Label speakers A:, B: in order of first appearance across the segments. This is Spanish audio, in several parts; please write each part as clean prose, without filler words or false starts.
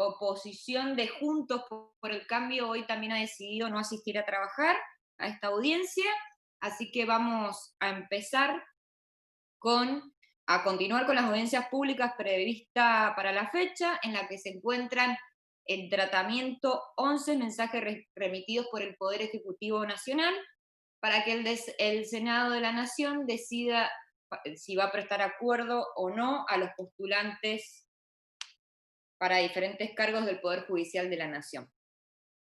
A: oposición de Juntos por el Cambio hoy también ha decidido no asistir a trabajar a esta audiencia, así que vamos a empezar a continuar con las audiencias públicas previstas para la fecha, en la que se encuentran en tratamiento 11 mensajes remitidos por el Poder Ejecutivo Nacional para que el Senado de la Nación decida si va a prestar acuerdo o no a los postulantes para diferentes cargos del Poder Judicial de la Nación.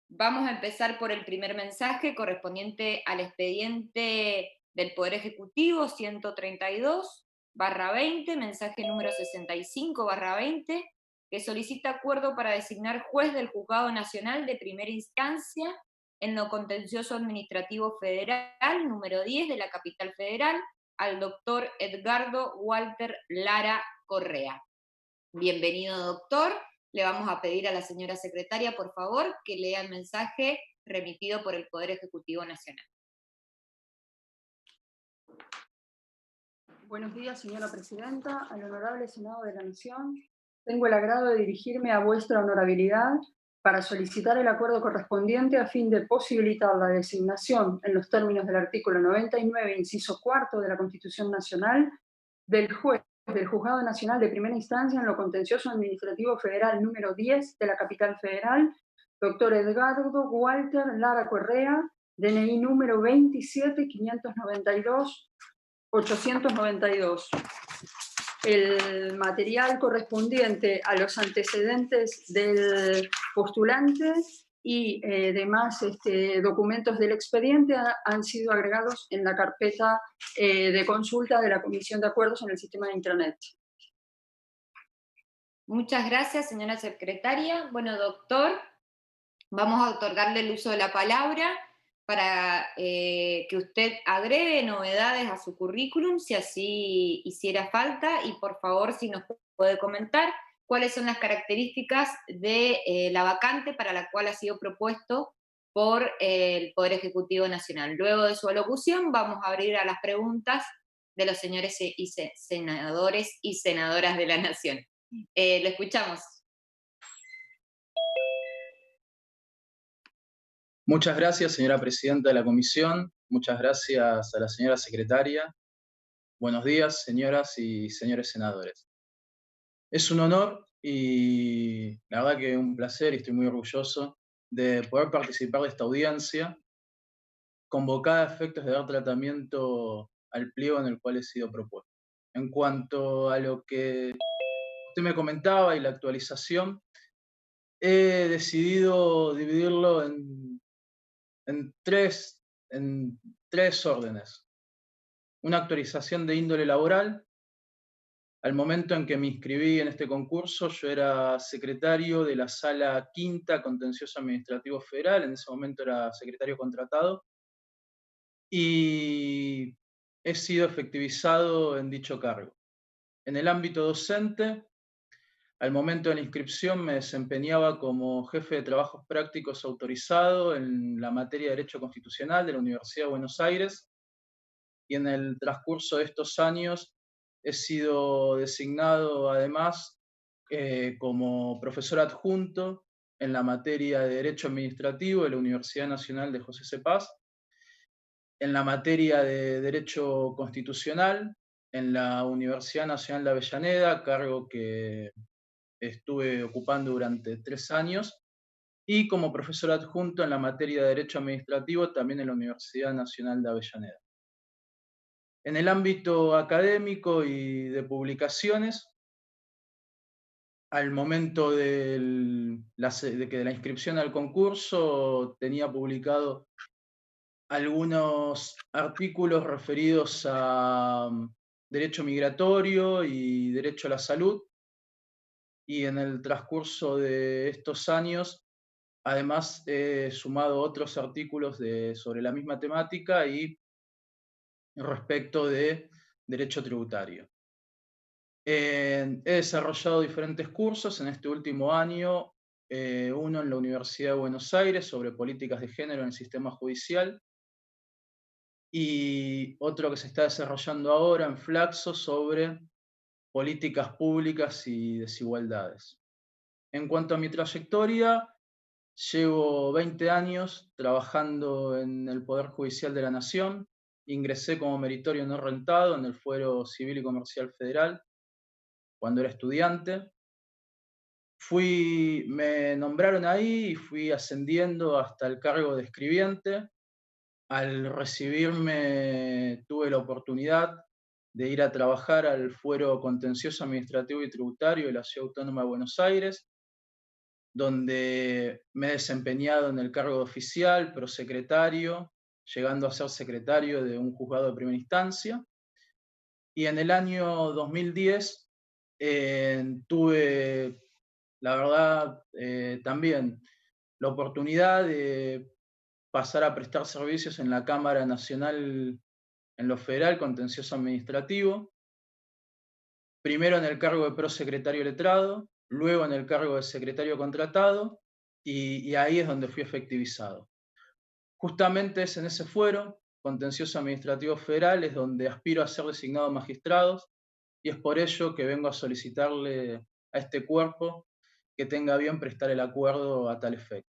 A: Vamos a empezar por el primer mensaje correspondiente al expediente del Poder Ejecutivo 132/20, mensaje número 65/20, que solicita acuerdo para designar juez del Juzgado Nacional de Primera Instancia en lo contencioso administrativo federal número 10 de la capital federal al doctor Edgardo Walter Lara Correa. Bienvenido, doctor. Le vamos a pedir a la señora secretaria, por favor, que lea el mensaje remitido por el Poder Ejecutivo Nacional.
B: Buenos días, señora presidenta, al Honorable Senado de la Nación. Tengo el agrado de dirigirme a vuestra honorabilidad para solicitar el acuerdo correspondiente a fin de posibilitar la designación, en los términos del artículo 99, inciso cuarto de la Constitución Nacional, del juez del Juzgado Nacional de Primera Instancia en lo contencioso administrativo federal número 10 de la capital federal, doctor Edgardo Walter Lara Correa, DNI número 27592-892. El material correspondiente a los antecedentes del postulante y demás documentos del expediente han sido agregados en la carpeta de consulta de la Comisión de Acuerdos en el sistema de Intranet.
A: Muchas gracias, señora secretaria. Bueno, doctor, vamos a otorgarle el uso de la palabra para que usted agregue novedades a su currículum, si así hiciera falta, y por favor, si nos puede comentar cuáles son las características de la vacante para la cual ha sido propuesto por el Poder Ejecutivo Nacional. Luego de su alocución, vamos a abrir a las preguntas de los señores senadores y senadoras de la Nación. Lo escuchamos.
C: Muchas gracias, señora presidenta de la comisión. Muchas gracias a la señora secretaria. Buenos días, señoras y señores senadores. Es un honor y la verdad que un placer y estoy muy orgulloso de poder participar de esta audiencia convocada a efectos de dar tratamiento al pliego en el cual he sido propuesto. En cuanto a lo que usted me comentaba y la actualización, he decidido dividirlo en tres órdenes. Una actualización de índole laboral. Al momento en que me inscribí en este concurso, yo era secretario de la Sala Quinta Contencioso Administrativo Federal, en ese momento era secretario contratado, y he sido efectivizado en dicho cargo. En el ámbito docente, al momento de la inscripción me desempeñaba como jefe de trabajos prácticos autorizado en la materia de Derecho Constitucional de la Universidad de Buenos Aires, y en el transcurso de estos años he sido designado además como profesor adjunto en la materia de Derecho Administrativo de la Universidad Nacional de José C. Paz, en la materia de Derecho Constitucional en la Universidad Nacional de Avellaneda, cargo que estuve ocupando durante 3 años, y como profesor adjunto en la materia de Derecho Administrativo también en la Universidad Nacional de Avellaneda. En el ámbito académico y de publicaciones, al momento de la inscripción al concurso, tenía publicado algunos artículos referidos a derecho migratorio y derecho a la salud, y en el transcurso de estos años, además, he sumado otros artículos sobre la misma temática y respecto de derecho tributario. He desarrollado diferentes cursos en este último año, uno en la Universidad de Buenos Aires sobre políticas de género en el sistema judicial, y otro que se está desarrollando ahora en Flaxo sobre políticas públicas y desigualdades. En cuanto a mi trayectoria, llevo 20 años trabajando en el Poder Judicial de la Nación. Ingresé como meritorio no rentado en el Fuero Civil y Comercial Federal cuando era estudiante. Me nombraron ahí y fui ascendiendo hasta el cargo de escribiente. Al recibirme tuve la oportunidad de ir a trabajar al Fuero Contencioso Administrativo y Tributario de la Ciudad Autónoma de Buenos Aires, donde me he desempeñado en el cargo de oficial, prosecretario, llegando a ser secretario de un juzgado de primera instancia. Y en el año 2010 tuve, la verdad, también la oportunidad de pasar a prestar servicios en la Cámara Nacional en lo federal, contencioso administrativo, primero en el cargo de prosecretario letrado, luego en el cargo de secretario contratado, y ahí es donde fui efectivizado. Justamente es en ese fuero, contencioso administrativo federal, es donde aspiro a ser designado magistrado, y es por ello que vengo a solicitarle a este cuerpo que tenga bien prestar el acuerdo a tal efecto.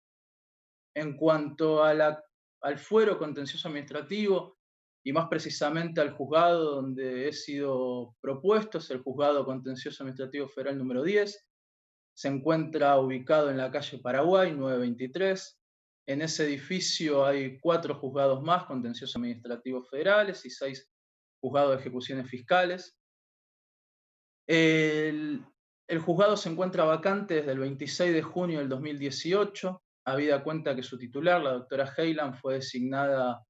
C: En cuanto a al fuero contencioso administrativo, y más precisamente al juzgado donde he sido propuesto, es el Juzgado Contencioso Administrativo Federal número 10, se encuentra ubicado en la calle Paraguay 923. En ese edificio hay 4 juzgados más, contenciosos administrativos federales, y 6 juzgados de ejecuciones fiscales. El, el juzgado se encuentra vacante desde el 26 de junio del 2018, habida cuenta que su titular, la doctora Heyland, fue designada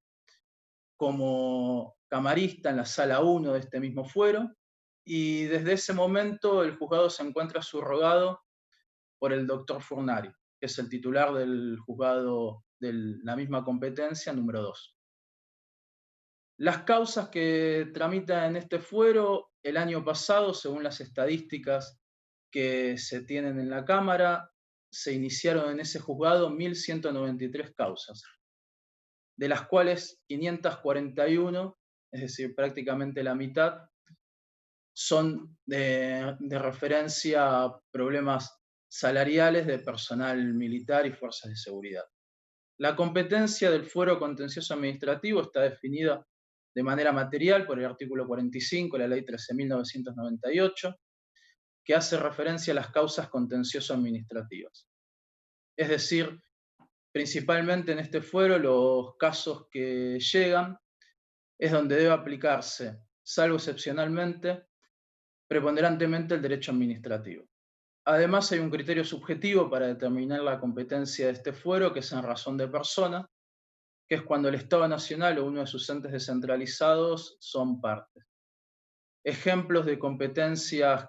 C: como camarista en la sala 1 de este mismo fuero, y desde ese momento el juzgado se encuentra subrogado por el doctor Furnari, que es el titular del juzgado de la misma competencia número 2. Las causas que tramitan en este fuero el año pasado, según las estadísticas que se tienen en la Cámara, se iniciaron en ese juzgado 1.193 causas, de las cuales 541, es decir, prácticamente la mitad, son de referencia a problemas salariales de personal militar y fuerzas de seguridad. La competencia del fuero contencioso administrativo está definida de manera material por el artículo 45 de la Ley 13.998, que hace referencia a las causas contencioso-administrativas. Es decir, principalmente en este fuero, los casos que llegan es donde debe aplicarse, salvo excepcionalmente, preponderantemente el derecho administrativo. Además, hay un criterio subjetivo para determinar la competencia de este fuero, que es en razón de persona, que es cuando el Estado Nacional o uno de sus entes descentralizados son partes. Ejemplos de competencias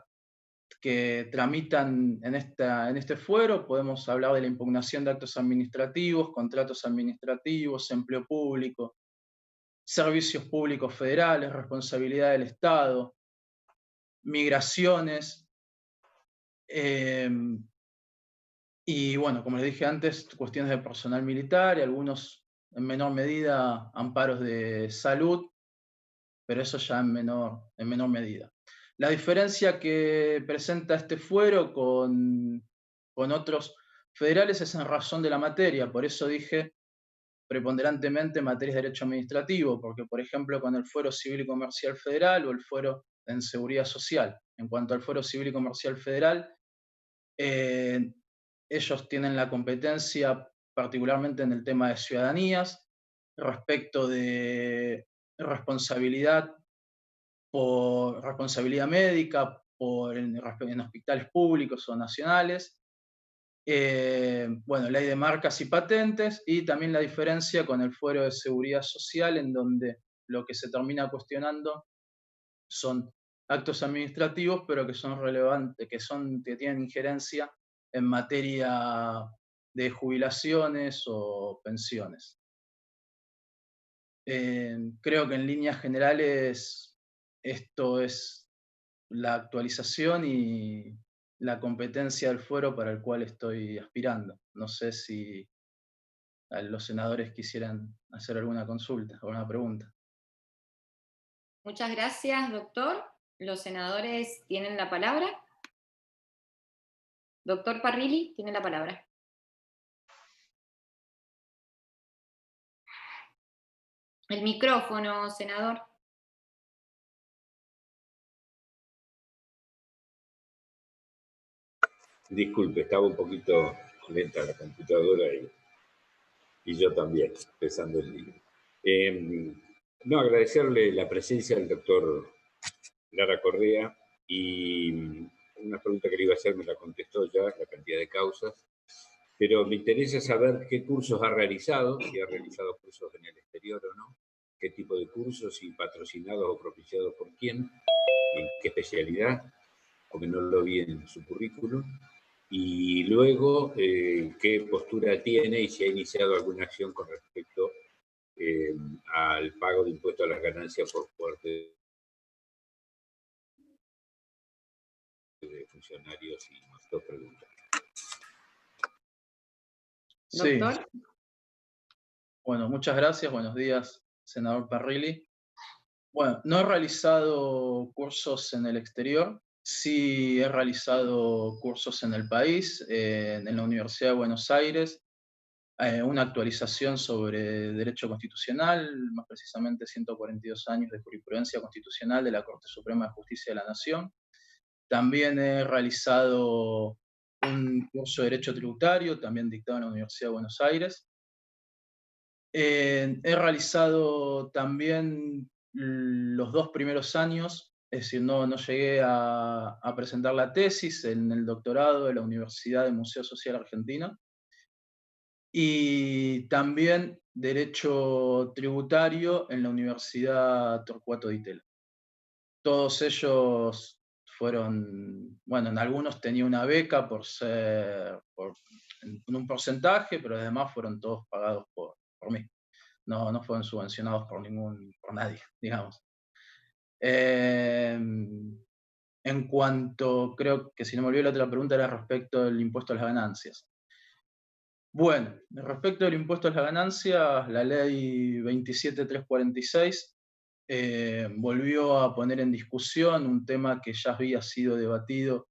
C: que tramitan en este fuero, podemos hablar de la impugnación de actos administrativos, contratos administrativos, empleo público, servicios públicos federales, responsabilidad del Estado, migraciones, y bueno, como les dije antes, cuestiones de personal militar y algunos, en menor medida, amparos de salud, pero eso ya en menor medida. La diferencia que presenta este fuero con otros federales es en razón de la materia, por eso dije preponderantemente materias de derecho administrativo, porque por ejemplo con el fuero civil y comercial federal o el fuero en seguridad social. En cuanto al fuero civil y comercial federal, eh, ellos tienen la competencia particularmente en el tema de ciudadanías, respecto de responsabilidad por responsabilidad médica, en hospitales públicos o nacionales, bueno, ley de marcas y patentes, y también la diferencia con el fuero de seguridad social, en donde lo que se termina cuestionando son actos administrativos, pero que son relevantes, que tienen injerencia en materia de jubilaciones o pensiones. Creo que en líneas generales esto es la actualización y la competencia del fuero para el cual estoy aspirando. No sé si los senadores quisieran hacer alguna consulta o alguna pregunta.
A: Muchas gracias, doctor. Los senadores tienen la palabra. Doctor Parrilli, tiene la palabra. El micrófono, senador.
D: Disculpe, estaba un poquito lenta la computadora y yo también, empezando el día. No, agradecerle la presencia del doctor Lara Correa y una pregunta que le iba a hacer me la contestó ya, la cantidad de causas, pero me interesa saber qué cursos ha realizado, si ha realizado cursos en el exterior o no, qué tipo de cursos, si patrocinados o propiciados por quién, en qué especialidad, porque no lo vi en su currículum. Y luego, qué postura tiene y si ha iniciado alguna acción con respecto al pago de impuestos a las ganancias por parte de funcionarios y dos preguntas.
C: Sí,
A: Doctor.
C: bueno, muchas gracias. Buenos días, senador Parrilli. Bueno, no he realizado cursos en el exterior, sí he realizado cursos en el país, en la Universidad de Buenos Aires, una actualización sobre derecho constitucional, más precisamente 142 años de jurisprudencia constitucional de la Corte Suprema de Justicia de la Nación. También he realizado un curso de derecho tributario, también dictado en la Universidad de Buenos Aires. He realizado también los 2 primeros años, es decir, no llegué a presentar la tesis en el doctorado de la Universidad del Museo Social Argentino. Y también Derecho Tributario en la Universidad Torcuato Di Tella. Todos ellos fueron, bueno, en algunos tenía una beca en un porcentaje, pero además fueron todos pagados por mí. No fueron subvencionados por nadie, digamos. En cuanto, creo que si no me olvidé la otra pregunta era respecto del impuesto a las ganancias. Bueno, respecto del impuesto a las ganancias, la ley 27346 volvió a poner en discusión un tema que ya había sido debatido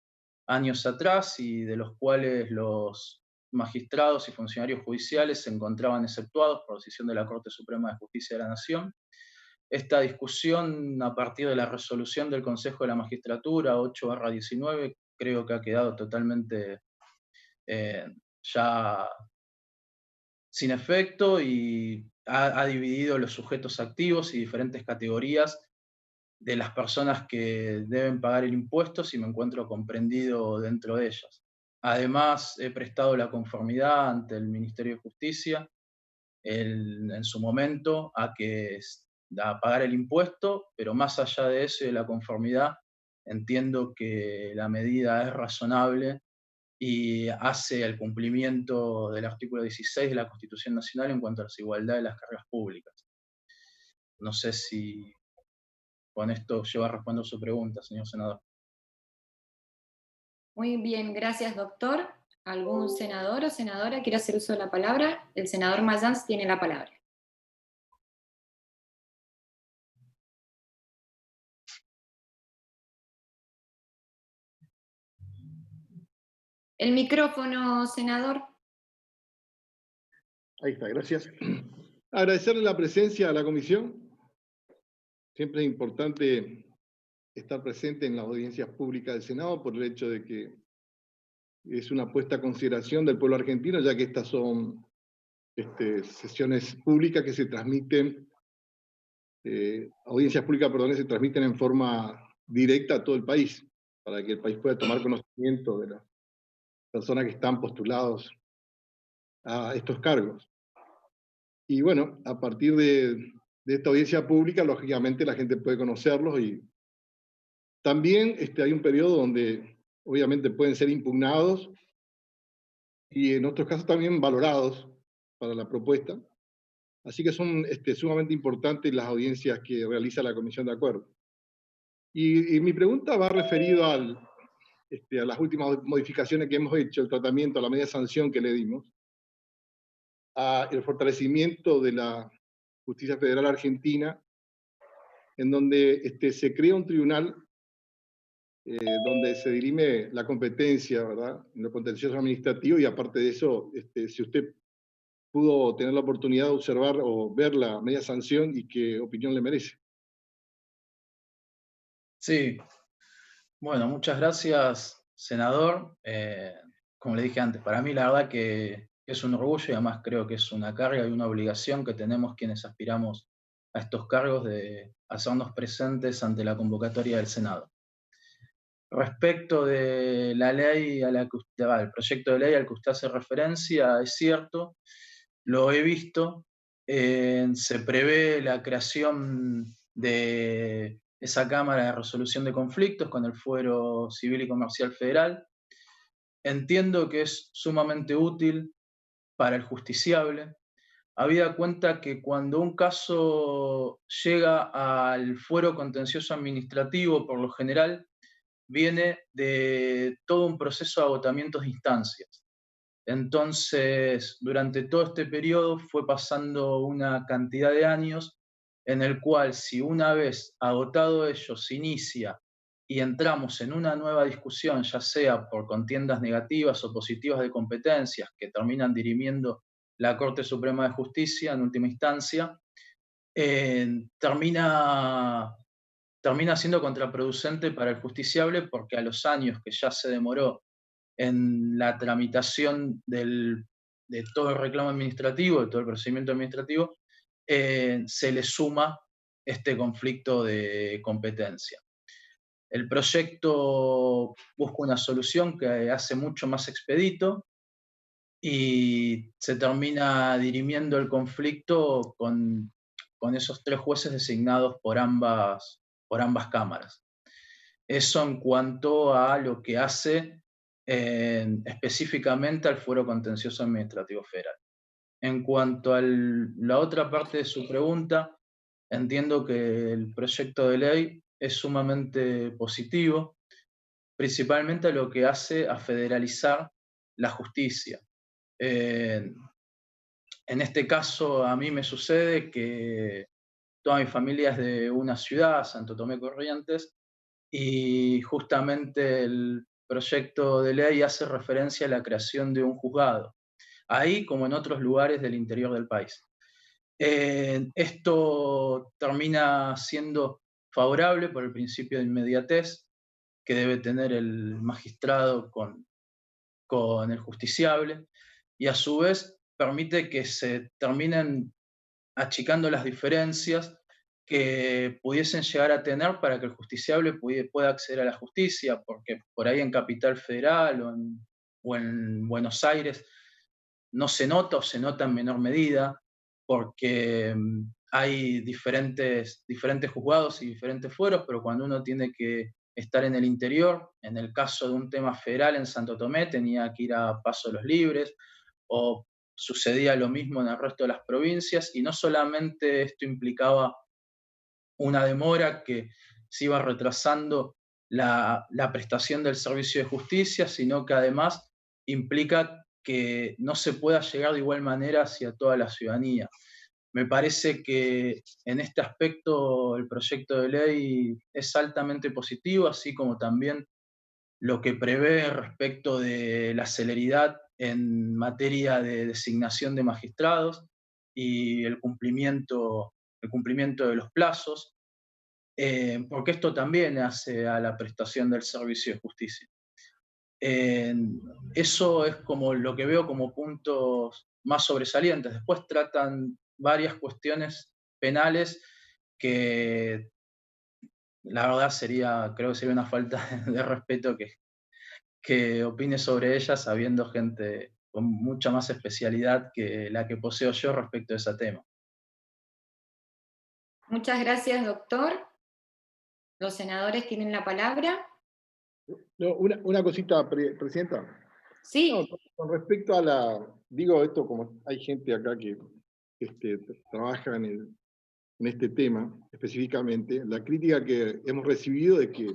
C: años atrás y de los cuales los magistrados y funcionarios judiciales se encontraban exceptuados por decisión de la Corte Suprema de Justicia de la Nación. Esta discusión, a partir de la resolución del Consejo de la Magistratura 8/19, creo que ha quedado totalmente ya sin efecto y ha dividido los sujetos activos y diferentes categorías de las personas que deben pagar el impuesto si me encuentro comprendido dentro de ellas. Además, he prestado la conformidad ante el Ministerio de Justicia en su momento a pagar el impuesto, pero más allá de eso y de la conformidad, entiendo que la medida es razonable y hace el cumplimiento del artículo 16 de la Constitución Nacional en cuanto a la igualdad de las cargas públicas. No sé si con esto lleva a responder su pregunta, señor senador.
A: Muy bien, gracias, doctor. ¿Algún senador o senadora quiere hacer uso de la palabra? El senador Mayans tiene la palabra. El micrófono, senador.
E: Ahí está, gracias. Agradecerle la presencia a la comisión. Siempre es importante estar presente en las audiencias públicas del Senado por el hecho de que es una puesta a consideración del pueblo argentino, ya que estas son sesiones públicas que se transmiten, audiencias públicas, perdón, se transmiten en forma directa a todo el país, para que el país pueda tomar conocimiento de las personas que están postulados a estos cargos. Y bueno, a partir de esta audiencia pública, lógicamente la gente puede conocerlos y también hay un periodo donde obviamente pueden ser impugnados y en otros casos también valorados para la propuesta. Así que son sumamente importantes las audiencias que realiza la Comisión de Acuerdo. Y mi pregunta va referido a las últimas modificaciones que hemos hecho, el tratamiento, la medida de sanción que le dimos, a el fortalecimiento de la justicia federal argentina, en donde se crea un tribunal donde se dirime la competencia, ¿verdad?, en lo contencioso administrativo, y aparte de eso, si usted pudo tener la oportunidad de observar o ver la media sanción y qué opinión le merece.
C: Sí, bueno, muchas gracias, senador. Como le dije antes, para mí la verdad que es un orgullo y además creo que es una carga y una obligación que tenemos quienes aspiramos a estos cargos de hacernos presentes ante la convocatoria del Senado. Respecto de la ley a la que usted, el proyecto de ley al que usted hace referencia, es cierto, lo he visto, se prevé la creación de esa Cámara de Resolución de Conflictos con el Fuero Civil y Comercial Federal. Entiendo que es sumamente útil para el justiciable, habida cuenta que cuando un caso llega al fuero contencioso administrativo, por lo general, viene de todo un proceso de agotamientos de instancias. Entonces, durante todo este periodo fue pasando una cantidad de años en el cual, si una vez agotado ello se inicia y entramos en una nueva discusión, ya sea por contiendas negativas o positivas de competencias que terminan dirimiendo la Corte Suprema de Justicia en última instancia, termina siendo contraproducente para el justiciable, porque a los años que ya se demoró en la tramitación de todo el reclamo administrativo, de todo el procedimiento administrativo, se le suma este conflicto de competencia. El proyecto busca una solución que hace mucho más expedito y se termina dirimiendo el conflicto con esos 3 jueces designados por ambas cámaras. Eso en cuanto a lo que hace específicamente al Fuero Contencioso Administrativo Federal. En cuanto a la otra parte de su pregunta, entiendo que el proyecto de ley es sumamente positivo, principalmente a lo que hace a federalizar la justicia. En este caso, a mí me sucede que toda mi familia es de una ciudad, Santo Tomé Corrientes, y justamente el proyecto de ley hace referencia a la creación de un juzgado, ahí como en otros lugares del interior del país. Esto termina siendo favorable por el principio de inmediatez que debe tener el magistrado con el justiciable, y a su vez permite que se terminen achicando las diferencias que pudiesen llegar a tener para que el justiciable pueda acceder a la justicia, porque por ahí en Capital Federal o en Buenos Aires no se nota o se nota en menor medida, porque hay diferentes juzgados y diferentes fueros, pero cuando uno tiene que estar en el interior, en el caso de un tema federal en Santo Tomé, tenía que ir a Paso de los Libres, o sucedía lo mismo en el resto de las provincias, y no solamente esto implicaba una demora que se iba retrasando la prestación del servicio de justicia, sino que además implica que no se pueda llegar de igual manera hacia toda la ciudadanía. Me parece que en este aspecto el proyecto de ley es altamente positivo, así como también lo que prevé respecto de la celeridad en materia de designación de magistrados y el cumplimiento de los plazos, porque esto también hace a la prestación del servicio de justicia. Eso es como lo que veo como puntos más sobresalientes. Después tratan varias cuestiones penales que la verdad creo que sería una falta de respeto que opine sobre ellas habiendo gente con mucha más especialidad que la que poseo yo respecto a ese tema.
A: Muchas gracias, doctor. Los senadores tienen la palabra.
E: No, una cosita, Presidenta.
A: Sí.
E: No, con respecto a digo esto como hay gente acá que trabaja en este tema específicamente, la crítica que hemos recibido de que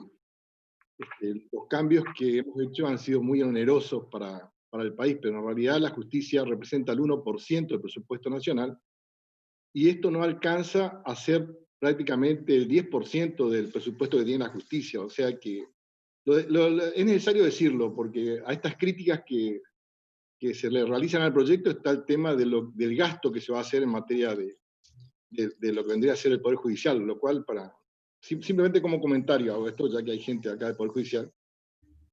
E: los cambios que hemos hecho han sido muy onerosos para el país, pero en realidad la justicia representa el 1% del presupuesto nacional, y esto no alcanza a ser prácticamente el 10% del presupuesto que tiene la justicia, o sea que Es necesario decirlo, porque a estas críticas que se le realizan al proyecto está el tema del gasto que se va a hacer en materia de lo que vendría a ser el Poder Judicial, lo cual, simplemente como comentario hago esto, ya que hay gente acá del Poder Judicial,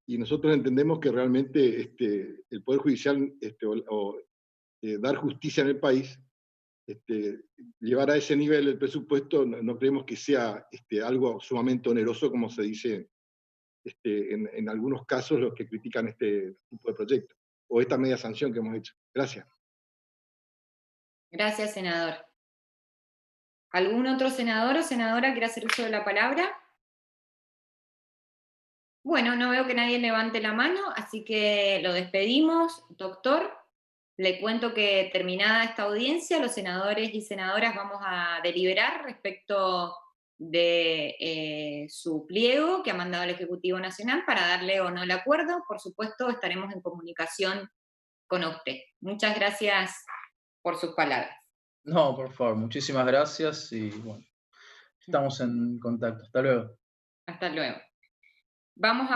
E: y nosotros entendemos que realmente el Poder Judicial dar justicia en el país, llevar a ese nivel el presupuesto, no creemos que sea algo sumamente oneroso, como se dice en algunos casos los que critican este tipo de proyectos, o esta media sanción que hemos hecho. Gracias.
A: Gracias, senador. ¿Algún otro senador o senadora quiere hacer uso de la palabra? Bueno, no veo que nadie levante la mano, así que lo despedimos. Doctor, le cuento que terminada esta audiencia, los senadores y senadoras vamos a deliberar respecto de su pliego que ha mandado el Ejecutivo Nacional para darle o no el acuerdo. Por supuesto, estaremos en comunicación con usted. Muchas gracias por sus palabras.
C: No, por favor, muchísimas gracias y bueno, estamos en contacto. Hasta luego.
A: Hasta luego. Vamos a